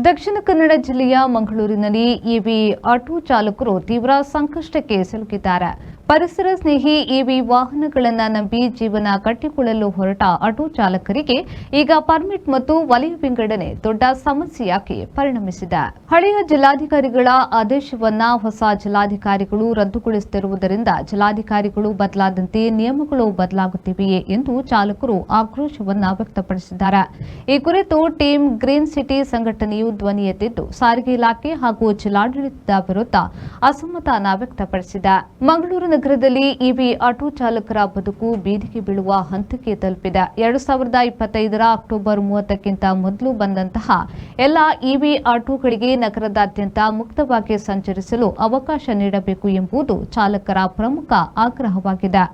ದಕ್ಷಿಣ ಕನ್ನಡ ಜಿಲ್ಲೆಯ ಮಂಗಳೂರಿನಲ್ಲಿ EV auto ಚಾಲಕರು ತೀವ್ರ ಸಂಕಷ್ಟಕ್ಕೆ ಸಿಲುಕಿದ್ದಾರೆ. ಪರಿಸರ ಸ್ನೇಹಿ ಇವಿ ವಾಹನಗಳನ್ನು ನಂಬಿ ಜೀವನ ಕಟ್ಟಿಕೊಳ್ಳಲು ಹೊರಟ ಆಟೋ ಚಾಲಕರಿಗೆ ಈಗ ಪರ್ಮಿಟ್ ಮತ್ತು ವಲಯ ವಿಂಗಡಣೆ ದೊಡ್ಡ ಸಮಸ್ಯೆಯಾಗಿ ಪರಿಣಮಿಸಿದೆ. ಹಳೆಯ ಜಿಲ್ಲಾಧಿಕಾರಿಗಳ ಆದೇಶವನ್ನ ಹೊಸ ಜಿಲ್ಲಾಧಿಕಾರಿಗಳು ರದ್ದುಗೊಳಿಸುತ್ತಿರುವುದರಿಂದ ಜಿಲ್ಲಾಧಿಕಾರಿಗಳು ಬದಲಾದಂತೆ ನಿಯಮಗಳು ಬದಲಾಗುತ್ತಿವೆಯೇ ಎಂದು ಚಾಲಕರು ಆಕ್ರೋಶವನ್ನ ವ್ಯಕ್ತಪಡಿಸಿದ್ದಾರೆ. ಈ ಕುರಿತು ಟೀಮ್ ಗ್ರೀನ್ ಸಿಟಿ ಸಂಘಟನೆಯು ಧ್ವನಿ ಎತ್ತಿದ್ದು ಸಾರಿಗೆ ಇಲಾಖೆ ಹಾಗೂ ಜಿಲ್ಲಾಡಳಿತದ ವಿರುದ್ಧ ಅಸಮಾಧಾನ ವ್ಯಕ್ತಪಡಿಸಿದೆ. ಮಂಗಳೂರು ನಗರದಲ್ಲಿ ಇವಿ ಆಟೋ ಚಾಲಕರ ಬದುಕು ಬೀದಿಗೆ ಬೀಳುವ ಹಂತಕ್ಕೆ ತಲುಪಿದೆ. 2025ರ ಅಕ್ಟೋಬರ್ 30ಕ್ಕಿಂತ ಮೊದಲು ಬಂದಂತಹ ಎಲ್ಲ ಇವಿ ಆಟೋಗಳಿಗೆ ನಗರದಾದ್ಯಂತ ಮುಕ್ತವಾಗಿ ಸಂಚರಿಸಲು ಅವಕಾಶ ನೀಡಬೇಕು ಎಂಬುದು ಚಾಲಕರ ಪ್ರಮುಖ ಆಗ್ರಹವಾಗಿದೆ.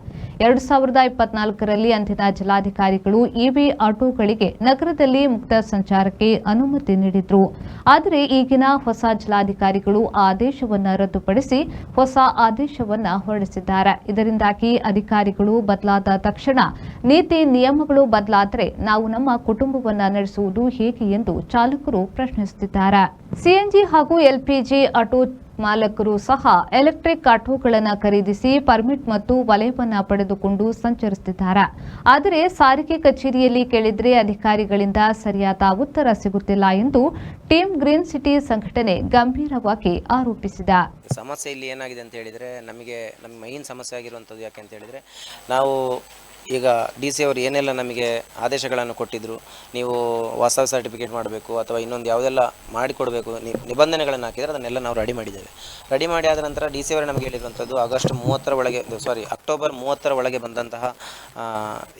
2024ರಲ್ಲಿ ಅಂದಿನ ಜಿಲ್ಲಾಧಿಕಾರಿಗಳು ಇವಿ ಆಟೋಗಳಿಗೆ ನಗರದಲ್ಲಿ ಮುಕ್ತ ಸಂಚಾರಕ್ಕೆ ಅನುಮತಿ ನೀಡಿದ್ರು. ಆದರೆ ಈಗಿನ ಹೊಸ ಜಿಲ್ಲಾಧಿಕಾರಿಗಳು ಆ ಆದೇಶವನ್ನು ರದ್ದುಪಡಿಸಿ ಹೊಸ ಆದೇಶವನ್ನು ಹೊರಡಿಸಿದ್ದಾರೆ. ಇದರಿಂದಾಗಿ ಅಧಿಕಾರಿಗಳು ಬದಲಾದ ತಕ್ಷಣ ನೀತಿ ನಿಯಮಗಳು ಬದಲಾದರೆ ನಾವು ನಮ್ಮ ಕುಟುಂಬವನ್ನು ನಡೆಸುವುದು ಹೇಗೆ ಎಂದು ಚಾಲಕರು ಪ್ರಶ್ನಿಸುತ್ತಿದ್ದಾರೆ. ಸಿಎನ್ಜಿ ಹಾಗೂ ಎಲ್ಪಿಜಿ ಆಟೋ ಮಾಲಕರು ಸಹ ಎಲೆಕ್ಟ್ರಿಕ್ ಆಟೋಗಳನ್ನು ಖರೀದಿಸಿ ಪರ್ಮಿಟ್ ಮತ್ತು ವಲಯವನ್ನು ಪಡೆದುಕೊಂಡು ಸಂಚರಿಸುತ್ತಿದ್ದಾರೆ. ಆದರೆ ಸಾರಿಗೆ ಕಚೇರಿಯಲ್ಲಿ ಕೇಳಿದ್ರೆ ಅಧಿಕಾರಿಗಳಿಂದ ಸರಿಯಾದ ಉತ್ತರ ಸಿಗುತ್ತಿಲ್ಲ ಎಂದು ಟೀಮ್ ಗ್ರೀನ್ ಸಿಟಿ ಸಂಘಟನೆ ಗಂಭೀರವಾಗಿ ಆರೋಪಿಸಿದೆ. ಸಮಸ್ಯೆ ಇಲ್ಲಿ ಏನಾಗಿದೆ ಅಂತ ಹೇಳಿದರೆ ನಮ್ಮ ಮೈನ್ ಸಮಸ್ಯೆ ಆಗಿರುವಂಥದ್ದು ಯಾಕೆ ಅಂತ ಹೇಳಿದರೆ ನಾವು ಈಗ DC ಅವರು ಏನೆಲ್ಲ ನಮಗೆ ಆದೇಶಗಳನ್ನು ಕೊಟ್ಟಿದ್ದರು, ನೀವು ಹೊಸ ಸರ್ಟಿಫಿಕೇಟ್ ಮಾಡಬೇಕು ಅಥವಾ ಇನ್ನೊಂದು ಯಾವುದೆಲ್ಲ ಮಾಡಿಕೊಡಬೇಕು ನಿಬಂಧನೆಗಳನ್ನು ಹಾಕಿದರೆ ಅದನ್ನೆಲ್ಲ ನಾವು ರೆಡಿ ಮಾಡಿದ್ದೇವೆ. ರೆಡಿ ಮಾಡಿ ಆದ ನಂತರ DC ಅವರು ನಮಗೆ ಹೇಳಿರುವಂಥದ್ದು ಅಕ್ಟೋಬರ್ 30ರ ಒಳಗೆ ಬಂದಂತಹ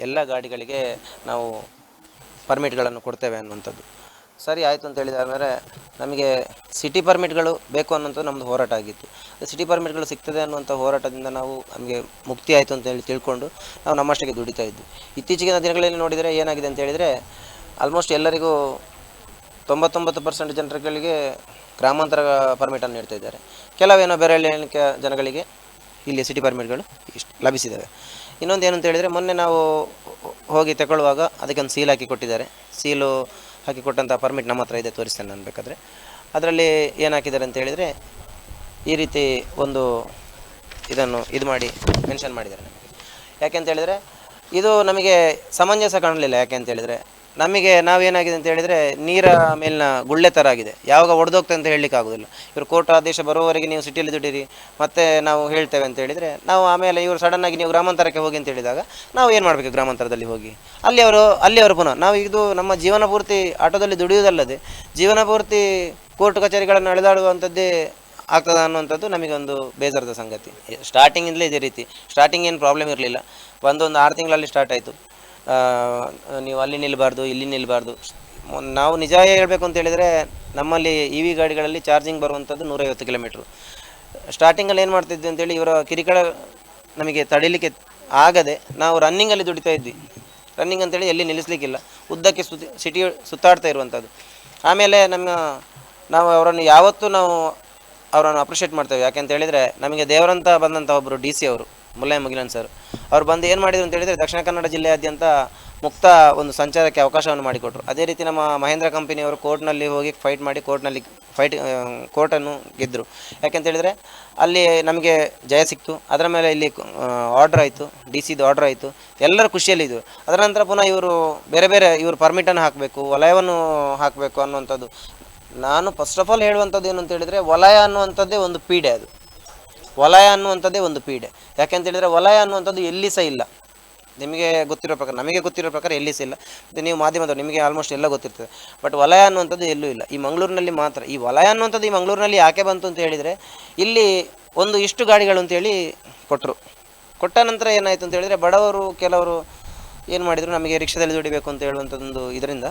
ಎಲ್ಲ ಗಾಡಿಗಳಿಗೆ ನಾವು ಪರ್ಮಿಟ್ಗಳನ್ನು ಕೊಡ್ತೇವೆ ಅನ್ನುವಂಥದ್ದು. ಸರಿ ಆಯಿತು ಅಂತ ಹೇಳಿದ ಮೇಲೆ ನಮಗೆ ಸಿಟಿ ಪರ್ಮಿಟ್ಗಳು ಬೇಕು ಅನ್ನೋಂಥದ್ದು ನಮ್ಮದು ಹೋರಾಟ ಆಗಿತ್ತು. ಸಿಟಿ ಪರ್ಮಿಟ್ಗಳು ಸಿಗ್ತದೆ ಅನ್ನುವಂಥ ಹೋರಾಟದಿಂದ ನಮಗೆ ಮುಕ್ತಿ ಆಯಿತು ಅಂತ ಹೇಳಿ ತಿಳ್ಕೊಂಡು ನಾವು ನಮ್ಮಷ್ಟಕ್ಕೆ ದುಡಿತಾ ಇದ್ವಿ. ಇತ್ತೀಚಿನ ದಿನಗಳಲ್ಲಿ ನೋಡಿದರೆ ಏನಾಗಿದೆ ಅಂತ ಹೇಳಿದರೆ ಆಲ್ಮೋಸ್ಟ್ ಎಲ್ಲರಿಗೂ 99% ಜನರುಗಳಿಗೆ ಗ್ರಾಮಾಂತರ ಪರ್ಮಿಟನ್ನು ನೀಡ್ತಾ ಇದ್ದಾರೆ. ಕೆಲವೇನೋ ಬೇರೆ ಜನಗಳಿಗೆ ಇಲ್ಲಿ ಸಿಟಿ ಪರ್ಮಿಟ್ಗಳು ಲಭಿಸಿದ್ದಾವೆ. ಇನ್ನೊಂದು ಏನು ಅಂತ ಹೇಳಿದರೆ ಮೊನ್ನೆ ನಾವು ಹೋಗಿ ತಗೊಳ್ಳುವಾಗ ಅದಕ್ಕೊಂದು ಸೀಲ್ ಹಾಕಿ ಕೊಟ್ಟಿದ್ದಾರೆ. ಸೀಲು ಹಾಕಿ ಕೊಟ್ಟಂಥ ಪರ್ಮಿಟ್ ನಮ್ಮ ಹತ್ರ ಇದೆ, ತೋರಿಸ್ತೇನೆ ನಾನು ಬೇಕಾದರೆ. ಅದರಲ್ಲಿ ಏನು ಹಾಕಿದ್ದಾರೆ ಅಂತ ಹೇಳಿದರೆ ಈ ರೀತಿ ಒಂದು ಇದು ಮಾಡಿ ಮೆನ್ಷನ್ ಮಾಡಿದ್ದಾರೆ ನಮಗೆ. ಯಾಕೆ ಅಂತ ಹೇಳಿದರೆ ಇದು ನಮಗೆ ಸಮಂಜಸ ಕಾಣಲಿಲ್ಲ. ಯಾಕೆ ಅಂತ ಹೇಳಿದರೆ ನಾವೇನಾಗಿದೆ ಅಂತ ಹೇಳಿದರೆ ನೀರ ಮೇಲಿನ ಗುಳ್ಳೆ ಥರ ಆಗಿದೆ. ಯಾವಾಗ ಒಡೆದೋಗ್ತದೆ ಅಂತ ಹೇಳಲಿಕ್ಕೆ ಆಗೋದಿಲ್ಲ. ಇವರು ಕೋರ್ಟ್ ಆದೇಶ ಬರೋವರೆಗೆ ನೀವು ಸಿಟಿಯಲ್ಲಿ ದುಡೀರಿ ಮತ್ತು ನಾವು ಹೇಳ್ತೇವೆ ಅಂತ ಹೇಳಿದರೆ ನಾವು ಆಮೇಲೆ ಇವರು ಸಡನ್ನಾಗಿ ನೀವು ಗ್ರಾಮಾಂತರಕ್ಕೆ ಹೋಗಿ ಅಂತ ಹೇಳಿದಾಗ ನಾವು ಏನು ಮಾಡಬೇಕು? ಗ್ರಾಮಾಂತರದಲ್ಲಿ ಹೋಗಿ ಅಲ್ಲಿ ಅವರು ಪುನಃ ನಾವು ಇದು ನಮ್ಮ ಜೀವನ ಪೂರ್ತಿ ಆಟೋದಲ್ಲಿ ದುಡಿಯುವುದಲ್ಲದೆ ಜೀವನ ಪೂರ್ತಿ ಕೋರ್ಟ್ ಕಚೇರಿಗಳನ್ನು ಎಳೆದಾಡುವಂಥದ್ದೇ ಆಗ್ತದೆ ಅನ್ನುವಂಥದ್ದು ನಮಗೊಂದು ಬೇಜಾರದ ಸಂಗತಿ. ಸ್ಟಾರ್ಟಿಂಗಿಂದಲೇ ಇದೇ ರೀತಿ. ಸ್ಟಾರ್ಟಿಂಗ್ ಏನು ಪ್ರಾಬ್ಲಮ್ ಇರಲಿಲ್ಲ. ಒಂದು 6 ತಿಂಗಳಲ್ಲಿ ಸ್ಟಾರ್ಟ್ ಆಯಿತು. ನೀವು ಅಲ್ಲಿ ನಿಲ್ಲಬಾರ್ದು, ಇಲ್ಲಿ ನಿಲ್ಲಬಾರ್ದು. ನಾವು ನಿಜ ಹೇಳಬೇಕು ಅಂತ ಹೇಳಿದರೆ ನಮ್ಮಲ್ಲಿ EV ಗಾಡಿಗಳಲ್ಲಿ ಚಾರ್ಜಿಂಗ್ ಬರುವಂಥದ್ದು 150 ಕಿಲೋಮೀಟ್ರು. ಸ್ಟಾರ್ಟಿಂಗಲ್ಲಿ ಏನು ಮಾಡ್ತಿದ್ವಿ ಅಂತೇಳಿ ಇವರ ಕಿರಿಕಳ ನಮಗೆ ತಡೀಲಿಕ್ಕೆ ಆಗದೆ ನಾವು ರನ್ನಿಂಗಲ್ಲಿ ದುಡಿತಾ ಇದ್ವಿ. ರನ್ನಿಂಗ್ ಅಂತೇಳಿ ಎಲ್ಲಿ ನಿಲ್ಲಿಸಲಿಕ್ಕಿಲ್ಲ, ಉದ್ದಕ್ಕೆ ಸಿಟಿ ಸುತ್ತಾಡ್ತಾ ಇರುವಂಥದ್ದು. ಆಮೇಲೆ ನಾವು ಅವರನ್ನು ಅಪ್ರಿಷಿಯೇಟ್ ಮಾಡ್ತೇವೆ. ಯಾಕೆ ಅಂತ ಹೇಳಿದರೆ ನಮಗೆ ದೇವರಂತ ಬಂದಂಥ ಒಬ್ಬರು DC ಅವರು ಮುಲಾಯಂ ಮುಗಿಲನ್ ಸರ್ ಅವ್ರು ಬಂದು ಏನು ಮಾಡಿದರು ಅಂತ ಹೇಳಿದರೆ ದಕ್ಷಿಣ ಕನ್ನಡ ಜಿಲ್ಲೆಯಾದ್ಯಂತ ಮುಕ್ತ ಒಂದು ಸಂಚಾರಕ್ಕೆ ಅವಕಾಶವನ್ನು ಮಾಡಿಕೊಟ್ರು. ಅದೇ ರೀತಿ ನಮ್ಮ ಮಹೇಂದ್ರ ಕಂಪನಿಯವರು ಕೋರ್ಟ್ನಲ್ಲಿ ಹೋಗಿ ಫೈಟ್ ಮಾಡಿ ಕೋರ್ಟನ್ನು ಗೆದ್ದರು. ಯಾಕೆಂತ ಹೇಳಿದರೆ ಅಲ್ಲಿ ನಮಗೆ ಜಯ ಸಿಕ್ತು. ಅದರ ಮೇಲೆ ಇಲ್ಲಿ ಆರ್ಡ್ರ್ ಆಯಿತು, DCದು ಆರ್ಡ್ರ್ ಆಯಿತು, ಎಲ್ಲರೂ ಖುಷಿಯಲ್ಲಿದ್ದರು. ಅದರ ನಂತರ ಪುನಃ ಇವರು ಬೇರೆ ಇವರು ಪರ್ಮಿಟನ್ನು ಹಾಕಬೇಕು, ವಲಯವನ್ನು ಹಾಕಬೇಕು ಅನ್ನುವಂಥದ್ದು. ನಾನು ಫಸ್ಟ್ ಆಫ್ ಆಲ್ ಹೇಳುವಂಥದ್ದು ಏನು ಅಂತ ಹೇಳಿದರೆ ವಲಯ ಅನ್ನುವಂಥದ್ದೇ ಒಂದು ಪೀಡೆ. ವಲಯ ಅನ್ನುವಂಥದ್ದೇ ಒಂದು ಪೀಡೆ. ಯಾಕೆಂತ ಹೇಳಿದರೆ ವಲಯ ಅನ್ನುವಂಥದ್ದು ಎಲ್ಲಿ ಸಹ ಇಲ್ಲ. ನಮಗೆ ಗೊತ್ತಿರೋ ಪ್ರಕಾರ ಎಲ್ಲಿ ಸಹ ಇಲ್ಲ. ಮತ್ತು ನೀವು ಮಾಧ್ಯಮದವರು ನಿಮಗೆ ಆಲ್ಮೋಸ್ಟ್ ಎಲ್ಲ ಗೊತ್ತಿರ್ತದೆ. ಬಟ್ ವಲಯ ಅನ್ನುವಂಥದ್ದು ಎಲ್ಲೂ ಇಲ್ಲ. ಈ ಮಂಗಳೂರಿನಲ್ಲಿ ಮಾತ್ರ ಈ ವಲಯ ಅನ್ನುವಂಥದ್ದು ಈ ಮಂಗಳೂರಿನಲ್ಲಿ ಯಾಕೆ ಬಂತು ಅಂತ ಹೇಳಿದರೆ ಇಲ್ಲಿ ಇಷ್ಟು ಗಾಡಿಗಳು ಅಂತೇಳಿ ಕೊಟ್ಟ ನಂತರ ಏನಾಯಿತು ಅಂತ ಹೇಳಿದರೆ ಬಡವರು ಕೆಲವರು ಏನು ಮಾಡಿದರು, ನಮಗೆ ರಿಕ್ಷಾದಲ್ಲಿ ದುಡಿಬೇಕು ಅಂತ ಹೇಳುವಂಥದ್ದು ಇದರಿಂದ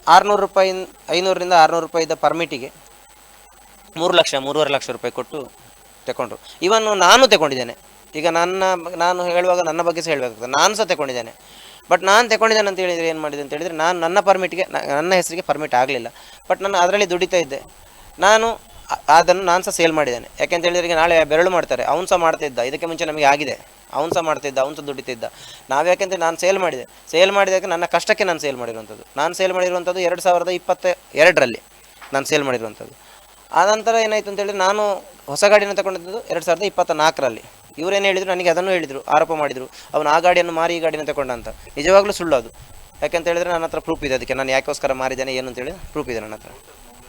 600 ರೂಪಾಯಿ 500ರಿಂದ 600 ರೂಪಾಯಿ ಇದ್ದ ಪರ್ಮಿಟಿಗೆ 3,00,000 3.5 ಲಕ್ಷ ರೂಪಾಯಿ ಕೊಟ್ಟು ತಗೊಂಡ್ರು. ಇವನ್ನು ನಾನು ತಗೊಂಡಿದ್ದೇನೆ. ಈಗ ನಾನು ಹೇಳುವಾಗ ನನ್ನ ಬಗ್ಗೆ ಸಹ ಹೇಳಬೇಕಾಗ್ತದೆ. ನಾನು ಸಹ ತಗೊಂಡಿದ್ದೇನೆ. ಬಟ್ ನಾನು ತಗೊಂಡಿದ್ದೇನೆ ಅಂತ ಹೇಳಿದರೆ ಏನು ಮಾಡಿದೆ ಅಂತ ಹೇಳಿದರೆ ನನ್ನ ಪರ್ಮಿಟ್ಗೆ ನನ್ನ ಹೆಸರಿಗೆ ಪರ್ಮಿಟ್ ಆಗಲಿಲ್ಲ. ಬಟ್ ನಾನು ಅದರಲ್ಲಿ ದುಡಿತಾ ಇದ್ದೆ. ನಾನು ಸಹ ಸೇಲ್ ಮಾಡಿದ್ದೇನೆ. ಯಾಕೆಂತ ಹೇಳಿದರೆ ಈಗ ನಾಳೆ ಬೆರಳು ಮಾಡ್ತಾರೆ, ಅವನು ಸಹ ಮಾಡ್ತಿದ್ದ. ಇದಕ್ಕೆ ಮುಂಚೆ ನಮಗೆ ಆಗಿದೆ. ಅವನು ಸಹ ಮಾಡ್ತಿದ್ದ, ಅವನು ಸಹ ದುಡಿತಿದ್ದ. ನಾವು ಯಾಕೆಂದರೆ ನಾನು ಸೇಲ್ ಮಾಡಿದ್ದಕ್ಕೆ ನನ್ನ ಕಷ್ಟಕ್ಕೆ ನಾನು ಸೇಲ್ ಮಾಡಿರುವಂಥದ್ದು 2022ರಲ್ಲಿ ನಾನು ಸೇಲ್ ಮಾಡಿರುವಂಥದ್ದು. ಆನಂತರ ಏನಾಯಿತು ಅಂತೇಳಿದ್ರೆ ನಾನು ಹೊಸ ಗಾಡಿಯನ್ನು ತಗೊಂಡಿದ್ದು 2024ರಲ್ಲಿ. ಇವರೇನು ಹೇಳಿದರು, ನನಗೆ ಅದನ್ನು ಹೇಳಿದರು, ಆರೋಪ ಮಾಡಿದರು, ಅವನು ಆ ಗಾಡಿಯನ್ನು ಮಾರಿ ಈ ಗಾಡಿಯನ್ನು ತಗೊಂಡ ಅಂತ. ನಿಜವಾಗ್ಲೂ ಸುಳ್ಳು ಅದು. ಯಾಕೆಂತ ಹೇಳಿದ್ರೆ ನನ್ನ ಹತ್ರ ಪ್ರೂಫ್ ಇದೆ, ಅದಕ್ಕೆ ನಾನು ಯಾಕೋಸ್ಕರ ಮಾರಿದ್ದೇನೆ ಏನು ಅಂತೇಳಿ ಪ್ರೂಫ್ ಇದೆ ನನ್ನ ಹತ್ರ.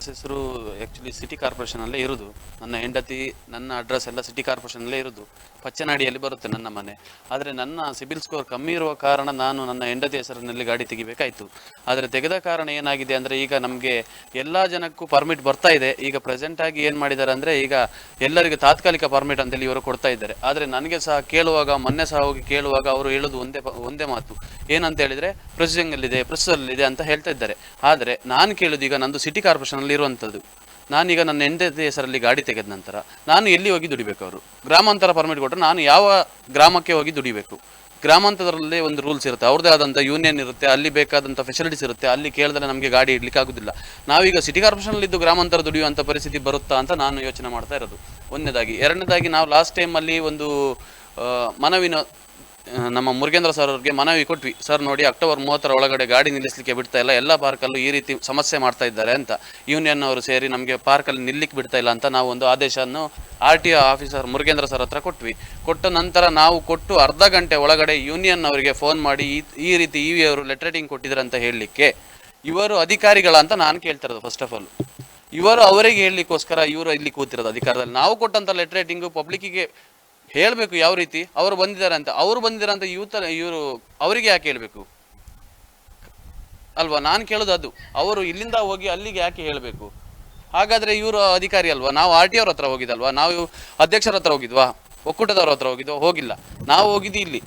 ಹೆಸರು ಆ್ಯಕ್ಚುಲಿ ಸಿಟಿ ಕಾರ್ಪೊರೇಷನಲ್ಲೇ ಇರೋದು. ನನ್ನ ಹೆಂಡತಿ, ನನ್ನ ಅಡ್ರೆಸ್ ಎಲ್ಲ ಸಿಟಿ ಕಾರ್ಪೊರೇಷನಲ್ಲೇ ಇರೋದು. ಪಚ್ಚನಾಡಿಯಲ್ಲಿ ಬರುತ್ತೆ ನನ್ನ ಮನೆ. ಆದರೆ ನನ್ನ ಸಿಬಿಲ್ ಸ್ಕೋರ್ ಕಮ್ಮಿ ಇರುವ ಕಾರಣ ನಾನು ನನ್ನ ಹೆಂಡತಿ ಹೆಸರಿನಲ್ಲಿ ಗಾಡಿ ತೆಗಿಬೇಕಾಯಿತು. ಆದರೆ ತೆಗೆದ ಕಾರಣ ಏನಾಗಿದೆ ಅಂದರೆ ಈಗ ನಮಗೆ ಎಲ್ಲ ಜನಕ್ಕೂ ಪರ್ಮಿಟ್ ಬರ್ತಾ ಇದೆ. ಈಗ ಪ್ರೆಸೆಂಟಾಗಿ ಏನು ಮಾಡಿದ್ದಾರೆ ಅಂದರೆ ಈಗ ಎಲ್ಲರಿಗೂ ತಾತ್ಕಾಲಿಕ ಪರ್ಮಿಟ್ ಅಂತೇಳಿ ಇವರು ಕೊಡ್ತಾ ಇದ್ದಾರೆ. ಆದರೆ ನನಗೆ ಸಹ ಕೇಳುವಾಗ, ಮೊನ್ನೆ ಸಹ ಹೋಗಿ ಕೇಳುವಾಗ ಅವರು ಹೇಳೋದು ಒಂದೇ ಮಾತು, ಏನಂತ ಹೇಳಿದರೆ ಪ್ರೊಸೆಸಲ್ಲಿದೆ ಅಂತ ಹೇಳ್ತಾ ಇದ್ದಾರೆ. ಆದರೆ ನಾನು ಕೇಳೋದು ಈಗ ನಂದು ಸಿಟಿ ಕಾರ್ಪೊರೇಷನಲ್ಲಿ ಇರುವಂಥದ್ದು. ನಾನೀಗ ನನ್ನ ಹೆಂಡತಿ ಹೆಸರಲ್ಲಿ ಗಾಡಿ ತೆಗೆದ ನಂತರ ನಾನು ಎಲ್ಲಿ ಹೋಗಿ ದುಡಿಬೇಕು? ಅವರು ಗ್ರಾಮಾಂತರ ಪರ್ಮಿಟ್ ಕೊಟ್ಟರೆ ನಾನು ಯಾವ ಗ್ರಾಮಕ್ಕೆ ಹೋಗಿ ದುಡಿಬೇಕು? ಗ್ರಾಮಾಂತರದಲ್ಲಿ ಒಂದು ರೂಲ್ಸ್ ಇರುತ್ತೆ, ಅವ್ರದ್ದೇ ಆದಂಥ ಯೂನಿಯನ್ ಇರುತ್ತೆ, ಅಲ್ಲಿ ಬೇಕಾದಂಥ ಫೆಸಿಲಿಟೀಸ್ ಇರುತ್ತೆ. ಅಲ್ಲಿ ಕೇಳಿದ್ರೆ ನಮಗೆ ಗಾಡಿ ಇಡ್ಲಿಕ್ಕೆ ಆಗೋದಿಲ್ಲ. ನಾವೀಗ ಸಿಟಿ ಕಾರ್ಪೊರೇಷನಲ್ಲಿದ್ದು ಗ್ರಾಮಾಂತರ ದುಡಿಯುವಂಥ ಪರಿಸ್ಥಿತಿ ಬರುತ್ತಾ ಅಂತ ನಾನು ಯೋಚನೆ ಮಾಡ್ತಾ ಇರೋದು ಒಂದನೇದಾಗಿ. ಎರಡನೇದಾಗಿ ನಾವು ಲಾಸ್ಟ್ ಟೈಮಲ್ಲಿ ಒಂದು ಮನವಿನ ನಮ್ಮ ಮುರುಗೇಂದ್ರ ಸರ್ ಅವ್ರಿಗೆ ಮನವಿ ಕೊಟ್ವಿ. ಸರ್ ನೋಡಿ, ಅಕ್ಟೋಬರ್ 30ರ ಒಳಗಡೆ ಗಾಡಿ ನಿಲ್ಲಿಸಲಿಕ್ಕೆ ಬಿಡ್ತಾ ಇಲ್ಲ, ಎಲ್ಲ ಪಾರ್ಕಲ್ಲೂ ಈ ರೀತಿ ಸಮಸ್ಯೆ ಮಾಡ್ತಾ ಇದ್ದಾರೆ ಅಂತ. ಯೂನಿಯನ್ ಅವರು ಸೇರಿ ನಮಗೆ ಪಾರ್ಕಲ್ಲಿ ನಿಲ್ಲಿಕ್ಕೆ ಬಿಡ್ತಾ ಇಲ್ಲ ಅಂತ ನಾವು ಒಂದು ಆದೇಶವನ್ನು RTO ಆಫೀಸರ್ ಮುರುಗೇಂದ್ರ ಸರ್ ಹತ್ರ ಕೊಟ್ವಿ. ಕೊಟ್ಟ ನಂತರ ನಾವು ಕೊಟ್ಟು ಅರ್ಧ ಗಂಟೆ ಒಳಗಡೆ ಯೂನಿಯನ್ ಅವರಿಗೆ ಫೋನ್ ಮಾಡಿ ಈ ರೀತಿ EV ಅವರು ಲೆಟರ್ ರೈಟಿಂಗ್ ಕೊಟ್ಟಿದ್ದಾರೆ ಅಂತ ಹೇಳಲಿಕ್ಕೆ, ಇವರು ಅಧಿಕಾರಿಗಳ ಅಂತ ನಾನು ಕೇಳ್ತಿರೋದು. ಫಸ್ಟ್ ಆಫ್ ಆಲ್ ಇವರು ಅವರಿಗೆ ಹೇಳಲಿಕ್ಕೋಸ್ಕರ ಇವರು ಇಲ್ಲಿ ಕೂತಿರೋದು ಅಧಿಕಾರದಲ್ಲಿ. ನಾವು ಕೊಟ್ಟಂಥ ಲೆಟರ್ ರೈಟಿಂಗು ಪಬ್ಲಿಕ್ಕಿಗೆ ಹೇಳಬೇಕು ಯಾವ ರೀತಿ ಅವರು ಬಂದಿದ್ದಾರೆ ಅಂತ. ಅವರು ಬಂದಿದ್ದಾರೆ ಅಂತ ಇವರು ಅವರಿಗೆ ಯಾಕೆ ಹೇಳಬೇಕು ಅಲ್ವಾ? ನಾನು ಕೇಳೋದು ಅದು. ಅವರು ಇಲ್ಲಿಂದ ಹೋಗಿ ಅಲ್ಲಿಗೆ ಯಾಕೆ ಹೇಳಬೇಕು? ಹಾಗಾದರೆ ಇವರು ಅಧಿಕಾರಿ ಅಲ್ವಾ? ನಾವು RTO ಅವ್ರ ಹತ್ರ ಹೋಗಿದ್ದಲ್ವಾ? ನಾವು ಅಧ್ಯಕ್ಷರ ಹತ್ರ ಹೋಗಿದ್ವಾ? ಒಕ್ಕೂಟದವ್ರ ಹತ್ರ ಹೋಗಿದ್ವಾ? ಹೋಗಿಲ್ಲ. ನಾವು ಹೋಗಿದ್ದು ಇಲ್ಲಿ